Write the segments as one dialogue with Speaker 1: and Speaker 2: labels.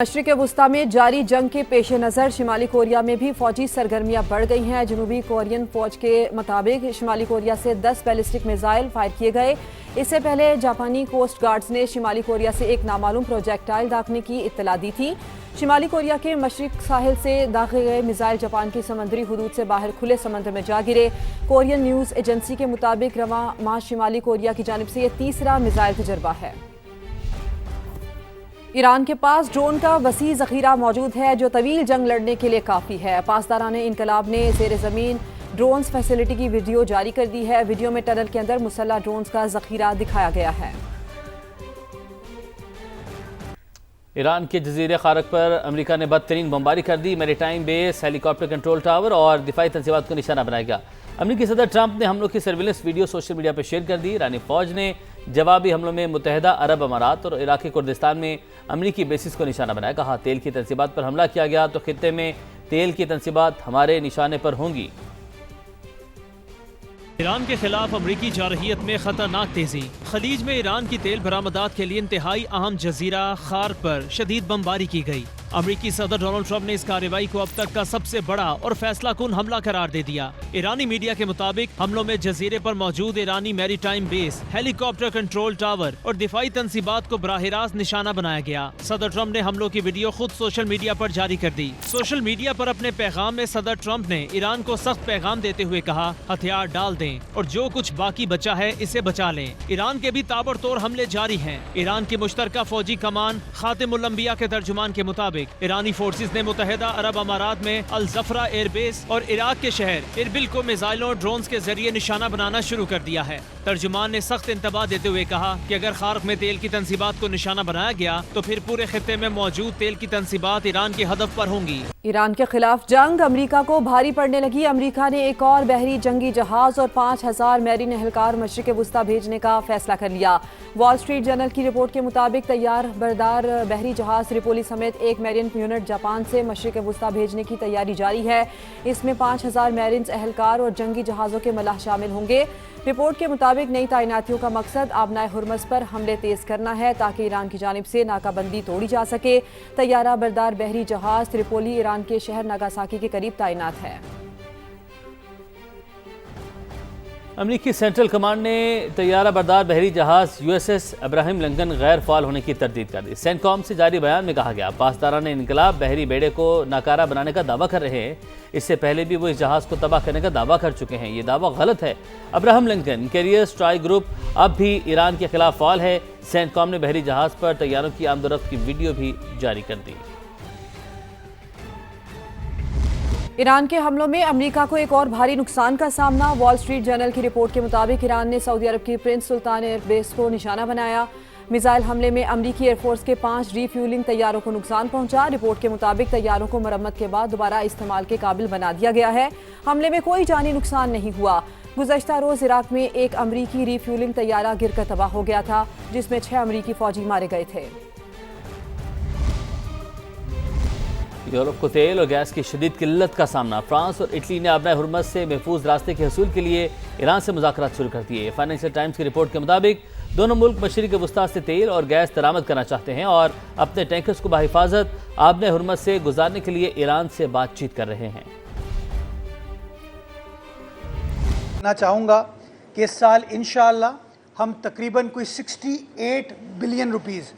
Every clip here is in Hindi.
Speaker 1: मशरिक़ वुस्ता में जारी जंग के पेश नज़र शिमाली कोरिया में भी फौजी सरगर्मियां बढ़ गई हैं। जनूबी कोरियन फौज के मुताबिक शिमाली कोरिया से 10 बैलिस्टिक मिसाइल फायर किए गए। इससे पहले जापानी कोस्ट गार्ड्स ने शिमाली कोरिया से एक नामालूम प्रोजेक्टाइल दागने की इत्तला दी थी। शिमाली कोरिया के मशरिक साहिल से दागे गए मिसाइल जापान की समंदरी हुदूद से बाहर खुले समंदर में जा गिरे। कोरियन न्यूज़ एजेंसी के मुताबिक रवां माह शिमाली कोरिया की जानिब से यह तीसरा मिसाइल तजर्बा है। ईरान के पास ड्रोन का वसी ज़ख़ीरा मौजूद है जो तवील जंग लड़ने के लिए काफ़ी है। पासदारान इनकलाब ने ज़ेर ज़मीन ड्रोन्स फैसिलिटी की वीडियो जारी कर दी है। वीडियो में टनल के अंदर मुसल्लह ड्रोन्स का ज़ख़ीरा दिखाया गया है।
Speaker 2: ईरान के जजीरे खारक पर अमेरिका ने बदतरीन बमबारी कर दी। Maritime base, helicopter control tower और दिफाई तंसीबात को निशाना बनाया गया। अमेरिकी सदर ट्रंप ने हमलों की सर्विलेंस वीडियो सोशल मीडिया पर शेयर कर दी। ईरानी फौज ने जवाबी हमलों में मुत्तहिदा अरब अमारात और इराकी कुर्दिस्तान में अमेरिकी बेसिस को निशाना बनाया। कहा, तेल की तंसीबात पर हमला किया गया तो खित्ते में तेल की तंसीबात हमारे निशाने पर होंगी।
Speaker 3: ईरान के खिलाफ अमरीकी जारहियत में खतरनाक तेजी। खलीज में ईरान की तेल बरामदात के लिए इंतहाई अहम जजीरा खार पर शदीद बमबारी की गई। अमरीकी सदर डोनाल्ड ट्रंप ने इस कार्रवाई को अब तक का सबसे बड़ा और फैसला कुन हमला करार दे दिया। ईरानी मीडिया के मुताबिक हमलों में जजीरे पर मौजूद ईरानी maritime base, helicopter control tower और दिफाई तंसीबात को बराह रास्त निशाना बनाया गया। सदर ट्रंप ने हमलों की वीडियो खुद सोशल मीडिया पर जारी कर दी। सोशल मीडिया पर अपने पैगाम में सदर ट्रंप ने ईरान को सख्त पैगाम देते हुए कहा, हथियार डाल दें और जो कुछ बाकी बचा है इसे बचा लें। ईरान के भी ताबड़तोड़ हमले जारी हैं। ईरान की मुश्तरका फौजी कमान खातिमुल अंबिया के तर्जुमान के मुताबिक ईरानी फोर्सेस ने मुत्तहिदा अरब अमारात में अल जफरा एयरबेस और इराक के शहर इरबिल को मिसाइलों और ड्रोन्स के जरिए निशाना बनाना शुरू कर दिया है। तर्जुमान ने सख्त इंतबाह देते हुए कहा कि अगर खार्क में तेल की तंसीबात को निशाना बनाया गया तो फिर पूरे खित्ते में मौजूद तेल की तंसीबात ईरान के हदफ पर होंगी।
Speaker 1: ईरान के खिलाफ जंग अमरीका को भारी पड़ने लगी। अमरीका ने एक और बहरी जंगी जहाज और 5000 मैरीन एहलकार मशरिक़ वुस्ता भेजने का फैसला कर लिया। वॉल स्ट्रीट जर्नल की रिपोर्ट के मुताबिक तैयार बरदार बहरी जहाज त्रिपोली समेत एक मैरीन यूनिट जापान से मशरिक़ वुस्ता भेजने की तैयारी जारी है। इसमें 5000 मैरीन एहलकार और जंगी जहाज़ों के मलाह शामिल होंगे। रिपोर्ट के मुताबिक नई तैनातियों का मकसद आबनाए हुर्मस पर हमले तेज करना है ताकि ईरान की जानिब से नाकाबंदी तोड़ी जा सके। तैयारा बरदार बहरी जहाज त्रिपोली ईरान के शहर नागासाकी के करीब तैनात है।
Speaker 2: अमेरिकी सेंट्रल कमांड ने तैयारा बरदार बहरी जहाज USS अब्राहम लिंकन गैर फाल होने की तरदीद कर दी। सेंटकॉम से जारी बयान में कहा गया, पासदारान इनकलाब बहरी बेड़े को नाकारा बनाने का दावा कर रहे हैं। इससे पहले भी वो इस जहाज को तबाह करने का दावा कर चुके हैं। ये दावा गलत है। Abraham Lincoln carrier strike group अब भी ईरान के खिलाफ फाल है। सेंटकॉम ने बहरी जहाज पर तैयारों की आमदोरफ्त की वीडियो भी जारी कर दी।
Speaker 1: ईरान के हमलों में अमेरिका को एक और भारी नुकसान का सामना। वॉल स्ट्रीट जर्नल की रिपोर्ट के मुताबिक ईरान ने सऊदी अरब की प्रिंस सुल्तान एयरबेस को निशाना बनाया। मिसाइल हमले में अमेरिकी एयरफोर्स के 5 रीफ्यूलिंग तैयारों को नुकसान पहुंचा। रिपोर्ट के मुताबिक तैयारों को मरम्मत के बाद दोबारा इस्तेमाल के काबिल बना दिया गया है। हमले में कोई जानी नुकसान नहीं हुआ। गुज़श्ता रोज इराक में एक अमेरिकी रीफ्यूलिंग तैयारा गिरकर तबाह हो गया था जिसमें 6 अमेरिकी फौजी मारे गए थे।
Speaker 2: यूरोप को तेल और गैस की शदीद किल्लत का सामना। फ्रांस और इटली ने आबनाए हुर्मस से महफूज रास्ते के हसूल के लिए ईरान से मुज़ाकरात शुरू कर दिए। फाइनेंशियल टाइम्स की रिपोर्ट के मुताबिक दोनों मुल्क मशरिक़ वुस्ता से तेल और गैस दरामद करना चाहते हैं और अपने टैंकर्स को बाहिफाजत आबनाए हुर्मस से गुजारने के लिए ईरान से बातचीत कर रहे हैं।
Speaker 4: मैं चाहूँगा कि इस साल इंशाअल्लाह हम तकरीबन कोई 68 बिलियन रुपीज़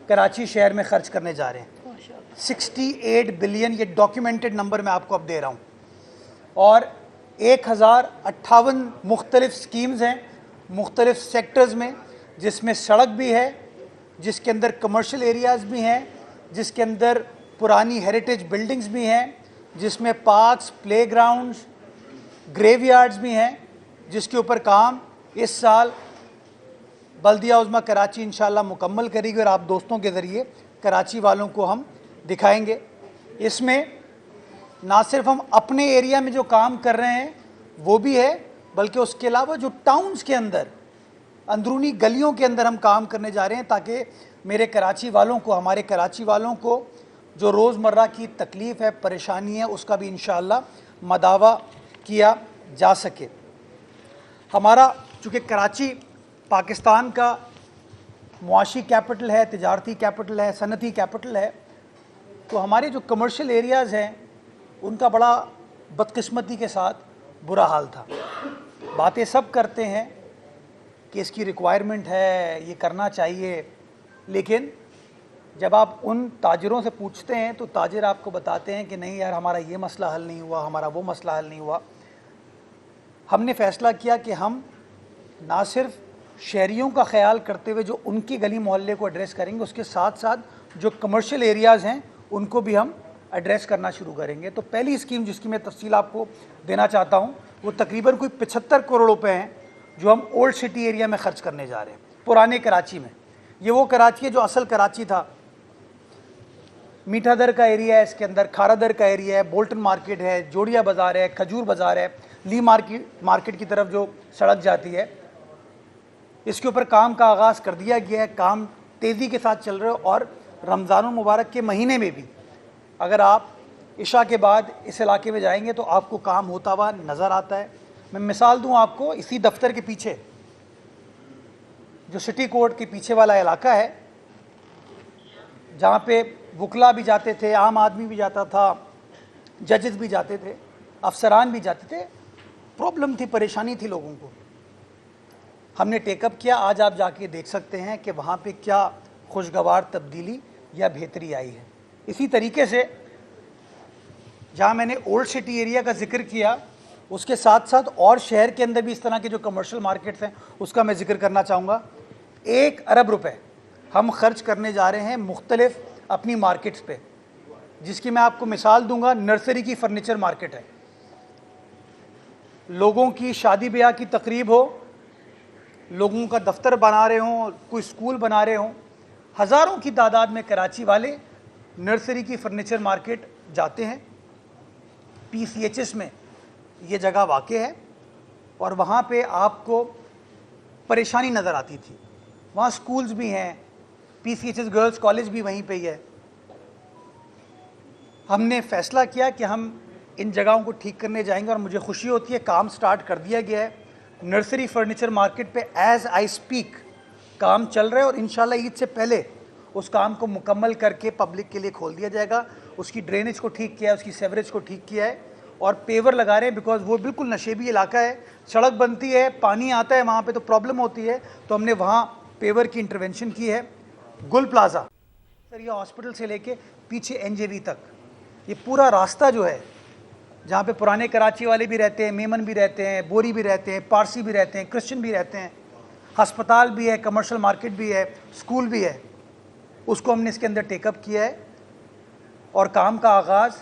Speaker 4: कराची शहर में ख़र्च करने जा रहे हैं। 68 बिलियन, ये डॉक्यूमेंटेड नंबर मैं आपको अब दे रहा हूँ। और 1058 मुख्तलिफ स्कीम्स हैं मुख्तलिफ सेक्टर्स में, जिसमें सड़क भी है, जिसके अंदर कमर्शियल एरियाज़ भी हैं, जिसके अंदर पुरानी हेरिटेज बिल्डिंग्स भी हैं, जिसमें पार्क्स, प्लेग्राउंड्स, ग्रेवयार्ड्स भी हैं, जिसके ऊपर काम इस साल बल्दिया उज़्मा कराची इंशाअल्लाह मुकम्मल करेगी और आप दोस्तों के ज़रिए कराची वालों को हम दिखाएंगे। इसमें ना सिर्फ हम अपने एरिया में जो काम कर रहे हैं वो भी है, बल्कि उसके अलावा जो टाउन्स के अंदर अंदरूनी गलियों के अंदर हम काम करने जा रहे हैं ताकि मेरे कराची वालों को, हमारे कराची वालों को जो रोज़मर्रा की तकलीफ़ है, परेशानी है, उसका भी इंशाअल्लाह मदावा किया जा सके। हमारा चूँकि कराची पाकिस्तान का मुआशी कैपिटल है, तिजारती कैपिटल है, सनती कैपिटल है, तो हमारे जो कमर्शियल एरियाज़ हैं उनका बड़ा बदकिस्मती के साथ बुरा हाल था। बातें सब करते हैं कि इसकी रिक्वायरमेंट है, ये करना चाहिए, लेकिन जब आप उन ताजिरों से पूछते हैं तो ताजिर आपको बताते हैं कि नहीं यार, हमारा ये मसला हल नहीं हुआ, हमारा वो मसला हल नहीं हुआ। हमने फ़ैसला किया कि हम ना सिर्फ शहरियों का ख्याल करते हुए जो उनकी गली मोहल्ले को एड्रेस करेंगे, उसके साथ साथ जो कमर्शियल एरियाज़ हैं उनको भी हम एड्रेस करना शुरू करेंगे। तो पहली स्कीम जिसकी मैं तफसील आपको देना चाहता हूँ वो तकरीबन कोई 75 करोड़ रुपए हैं जो हम ओल्ड सिटी एरिया में ख़र्च करने जा रहे हैं, पुराने कराची में। ये वो कराची है जो असल कराची था। मीठा दर का एरिया है, इसके अंदर खारा दर का एरिया है, बोल्टन मार्केट है, जोड़िया बाज़ार है, खजूर बाज़ार है, ली मार्केट की तरफ जो सड़क जाती है, इसके ऊपर काम का आगाज़ कर दिया गया है। काम तेज़ी के साथ चल रहा है और रमज़ान मुबारक के महीने में भी अगर आप इशा के बाद इस इलाके में जाएंगे तो आपको काम होता हुआ नज़र आता है। मैं मिसाल दूं आपको, इसी दफ्तर के पीछे जो सिटी कोर्ट के पीछे वाला इलाका है जहाँ पे वकला भी जाते थे, आम आदमी भी जाता था, जजेस भी जाते थे, अफसरान भी जाते थे, प्रॉब्लम थी, परेशानी थी लोगों को। हमने टेकअप किया। आज आप जाके देख सकते हैं कि वहाँ पे क्या खुशगवार तब्दीली या बेहतरी आई है। इसी तरीके से जहाँ मैंने ओल्ड सिटी एरिया का जिक्र किया, उसके साथ साथ और शहर के अंदर भी इस तरह के जो कमर्शियल मार्केट्स हैं उसका मैं जिक्र करना चाहूँगा। 1 अरब रुपए हम खर्च करने जा रहे हैं मुख्तलिफ अपनी मार्केट्स पे, जिसकी मैं आपको मिसाल दूंगा। नर्सरी की फर्नीचर मार्केट है, लोगों की शादी ब्याह की तकरीब हो, लोगों का दफ्तर बना रहे हों, कोई स्कूल बना रहे हों, हज़ारों की तादाद में कराची वाले नर्सरी की फर्नीचर मार्केट जाते हैं। PCHS में ये जगह वाक़ है और वहाँ पे आपको परेशानी नज़र आती थी। वहाँ स्कूल्स भी हैं, PCHS गर्ल्स कॉलेज भी वहीं पे ही है। हमने फ़ैसला किया कि हम इन जगहों को ठीक करने जाएंगे और मुझे खुशी होती है काम स्टार्ट कर दिया गया है। नर्सरी फर्नीचर मार्केट पे एज़ आई स्पीक काम चल रहा है और इंशाल्लाह ईद से पहले उस काम को मुकम्मल करके पब्लिक के लिए खोल दिया जाएगा। उसकी ड्रेनेज को ठीक किया है, उसकी सेवरेज को ठीक किया है और पेवर लगा रहे हैं, बिकॉज वो बिल्कुल नशेबी इलाका है। सड़क बनती है, पानी आता है वहाँ पे तो प्रॉब्लम होती है, तो हमने वहाँ पेवर की इंटरवेंशन की है। गुल प्लाजा सरिया हॉस्पिटल से लेके पीछे NJV तक ये पूरा रास्ता जो है, जहाँ पे पुराने कराची वाले भी रहते हैं, मेमन भी रहते हैं, बोरी भी रहते हैं, पारसी भी रहते हैं, क्रिश्चियन भी रहते हैं, हस्पताल भी है, कमर्शियल मार्केट भी है, स्कूल भी है, उसको हमने इसके अंदर टेकअप किया है और काम का आगाज़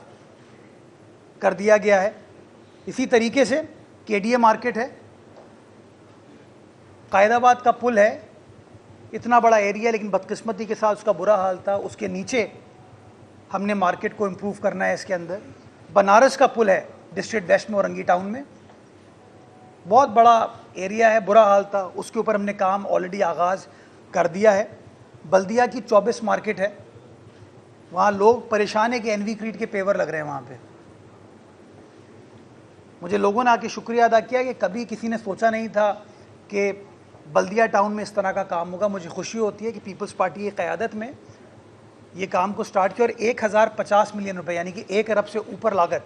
Speaker 4: कर दिया गया है। इसी तरीके से KDA मार्केट है, कायदाबाद का पुल है, इतना बड़ा एरिया लेकिन बदकिस्मती के साथ उसका बुरा हाल था। उसके नीचे हमने मार्केट को इम्प्रूव करना है। इसके अंदर बनारस का पुल है डिस्ट्रिक्ट वेस्ट में, औरंगी टाउन में, बहुत बड़ा एरिया है, बुरा हाल था, उसके ऊपर हमने काम ऑलरेडी आगाज़ कर दिया है। बल्दिया की 24 मार्केट है, वहाँ लोग परेशान है कि NV क्रीट के पेवर लग रहे हैं वहाँ पे। मुझे लोगों ने आके शुक्रिया अदा किया कि कभी किसी ने सोचा नहीं था कि बल्दिया टाउन में इस तरह का काम होगा। मुझे खुशी होती है कि पीपल्स पार्टी की क़यादत में ये काम को स्टार्ट किया और 1050 मिलियन रुपए यानी कि 1 अरब से ऊपर लागत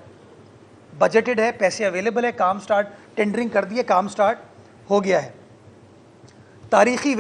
Speaker 4: बजटेड है, पैसे अवेलेबल है, काम स्टार्ट, टेंडरिंग कर दिए, काम स्टार्ट हो गया है। तारीख़ी